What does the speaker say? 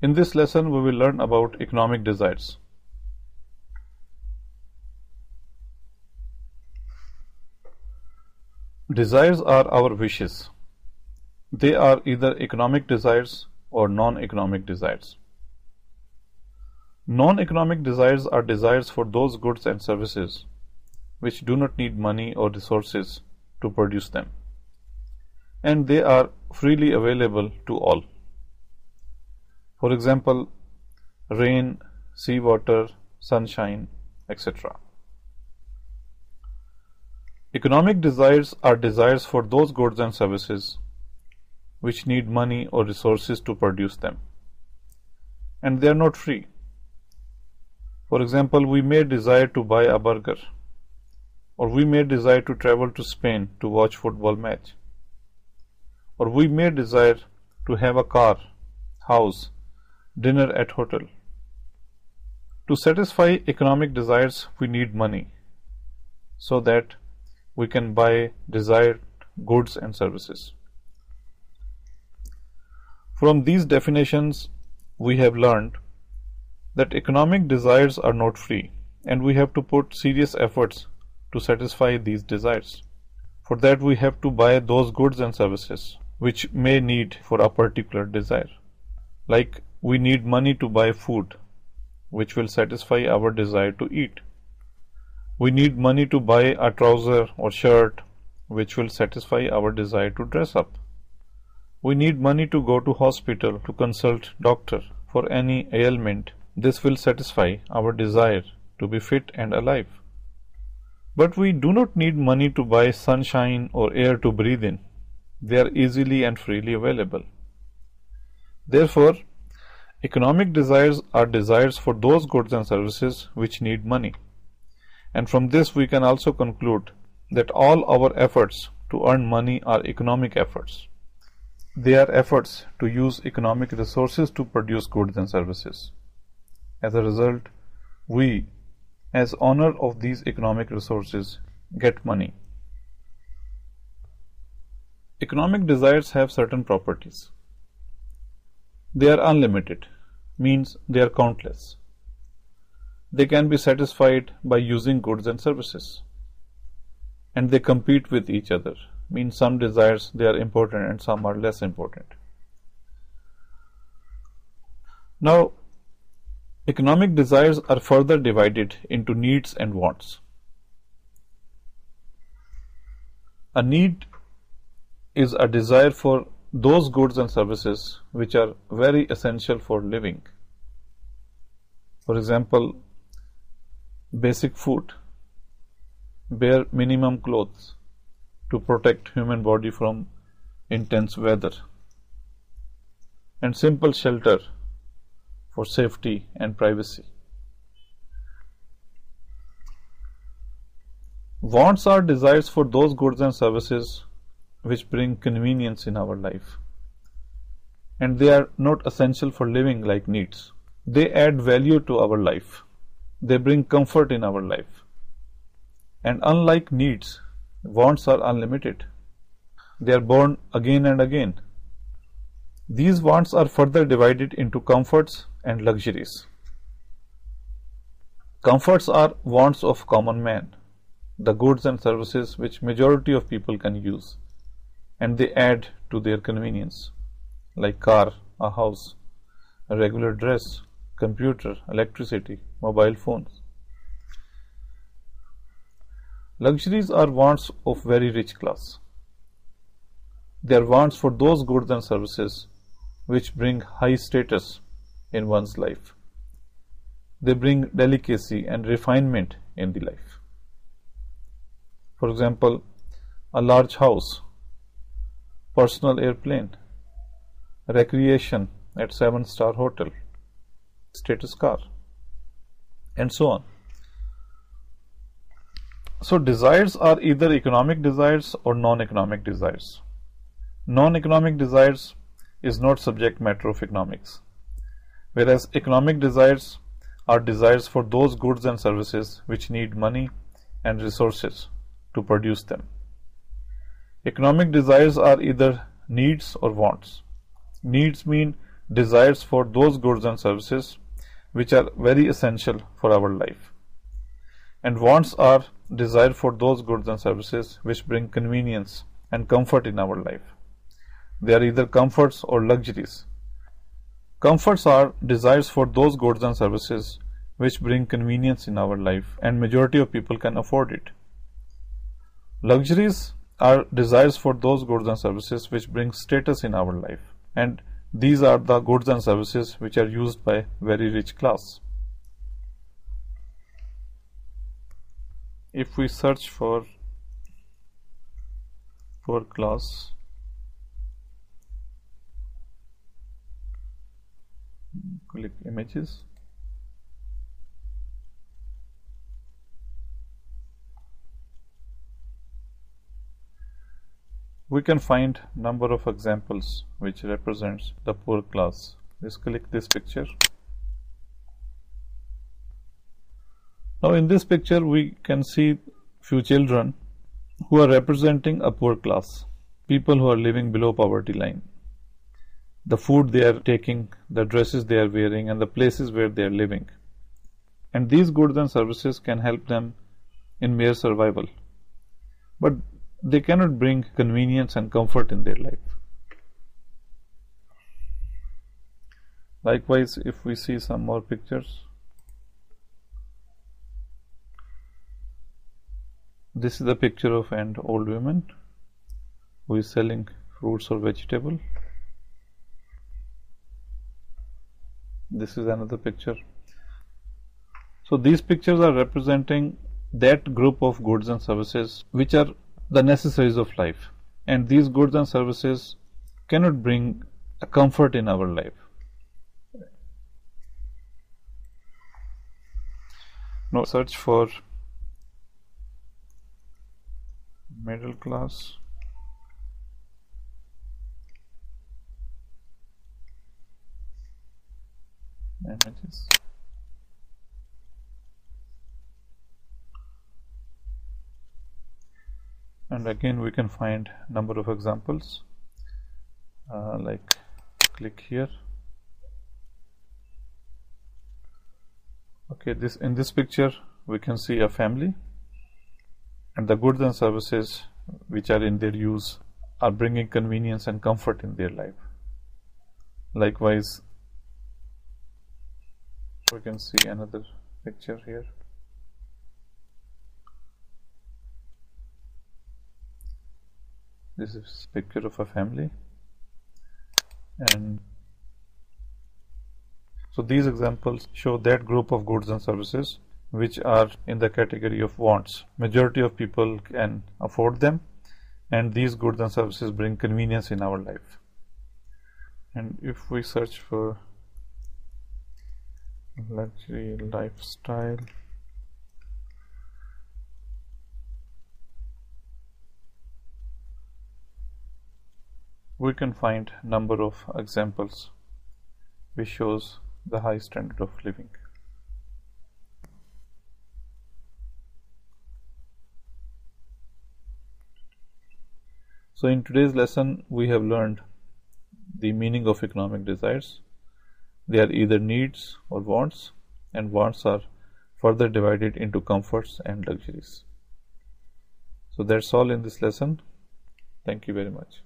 In this lesson, we will learn about economic desires. Desires are our wishes. They are either economic desires or non-economic desires. Non-economic desires are desires for those goods and services which do not need money or resources to produce them, and they are freely available to all. For example, rain, seawater, sunshine, etc. Economic desires are desires for those goods and services which need money or resources to produce them, and they are not free. For example, we may desire to buy a burger, or we may desire to travel to Spain to watch football match, or we may desire to have a car, house, dinner at hotel. To satisfy economic desires, we need money so that we can buy desired goods and services. From these definitions, we have learned that economic desires are not free, and we have to put serious efforts to satisfy these desires. For that, we have to buy those goods and services which may need for a particular desire. Like we need money to buy food, which will satisfy our desire to eat. We need money to buy a trouser or shirt, which will satisfy our desire to dress up. We need money to go to hospital to consult doctor for any ailment. This will satisfy our desire to be fit and alive. But we do not need money to buy sunshine or air to breathe in. They are easily and freely available. Therefore, economic desires are desires for those goods and services which need money. And from this we can also conclude that all our efforts to earn money are economic efforts. They are efforts to use economic resources to produce goods and services. As a result, we, as owner of these economic resources, get money. Economic desires have certain properties. They are unlimited, means they are countless. They can be satisfied by using goods and services. And they compete with each other, means some desires they are important and some are less important. Now, economic desires are further divided into needs and wants. A need is a desire for those goods and services which are very essential for living. For example, basic food, bare minimum clothes to protect human body from intense weather, and simple shelter for safety and privacy. Wants are desires for those goods and services which bring convenience in our life, and they are not essential for living like needs. They add value to our life. They bring comfort in our life. And unlike needs, wants are unlimited. They are born again and again. These wants are further divided into comforts and luxuries. Comforts are wants of common man, the goods and services which majority of people can use, and they add to their convenience, like car, a house, a regular dress, computer, electricity, mobile phones. Luxuries are wants of very rich class. They are wants for those goods and services which bring high status in one's life. They bring delicacy and refinement in the life. For example, a large house, personal airplane, recreation at 7-star hotel, status car, and so on. So desires are either economic desires or non-economic desires. Non-economic desires is not subject matter of economics, whereas economic desires are desires for those goods and services which need money and resources to produce them. Economic desires are either needs or wants. Needs mean desires for those goods and services which are very essential for our life. And wants are desire for those goods and services which bring convenience and comfort in our life. They are either comforts or luxuries. Comforts are desires for those goods and services which bring convenience in our life, and majority of people can afford it. Luxuries are desires for those goods and services which bring status in our life, and these are the goods and services which are used by very rich class. If we search for poor class, click images, we can find number of examples which represents the poor class. Let's click this picture. Now in this picture we can see few children who are representing a poor class, people who are living below poverty line. The food they are taking, the dresses they are wearing, and the places where they are living. And these goods and services can help them in mere survival, but they cannot bring convenience and comfort in their life. Likewise, if we see some more pictures, this is the picture of an old woman who is selling fruits or vegetable. This is another picture. So these pictures are representing that group of goods and services which are the necessaries of life, and these goods and services cannot bring a comfort in our life. Now search for middle class. Images. And again we can find number of examples, like click here. Okay, in this picture we can see a family, and the goods and services which are in their use are bringing convenience and comfort in their life. Likewise, we can see another picture here. This is a picture of a family, and so these examples show that group of goods and services which are in the category of wants. Majority of people can afford them, and these goods and services bring convenience in our life. And if we search for luxury lifestyle, we can find number of examples which shows the high standard of living. So in today's lesson we have learned the meaning of economic desires. They are either needs or wants, and wants are further divided into comforts and luxuries. So that's all in this lesson. Thank you very much.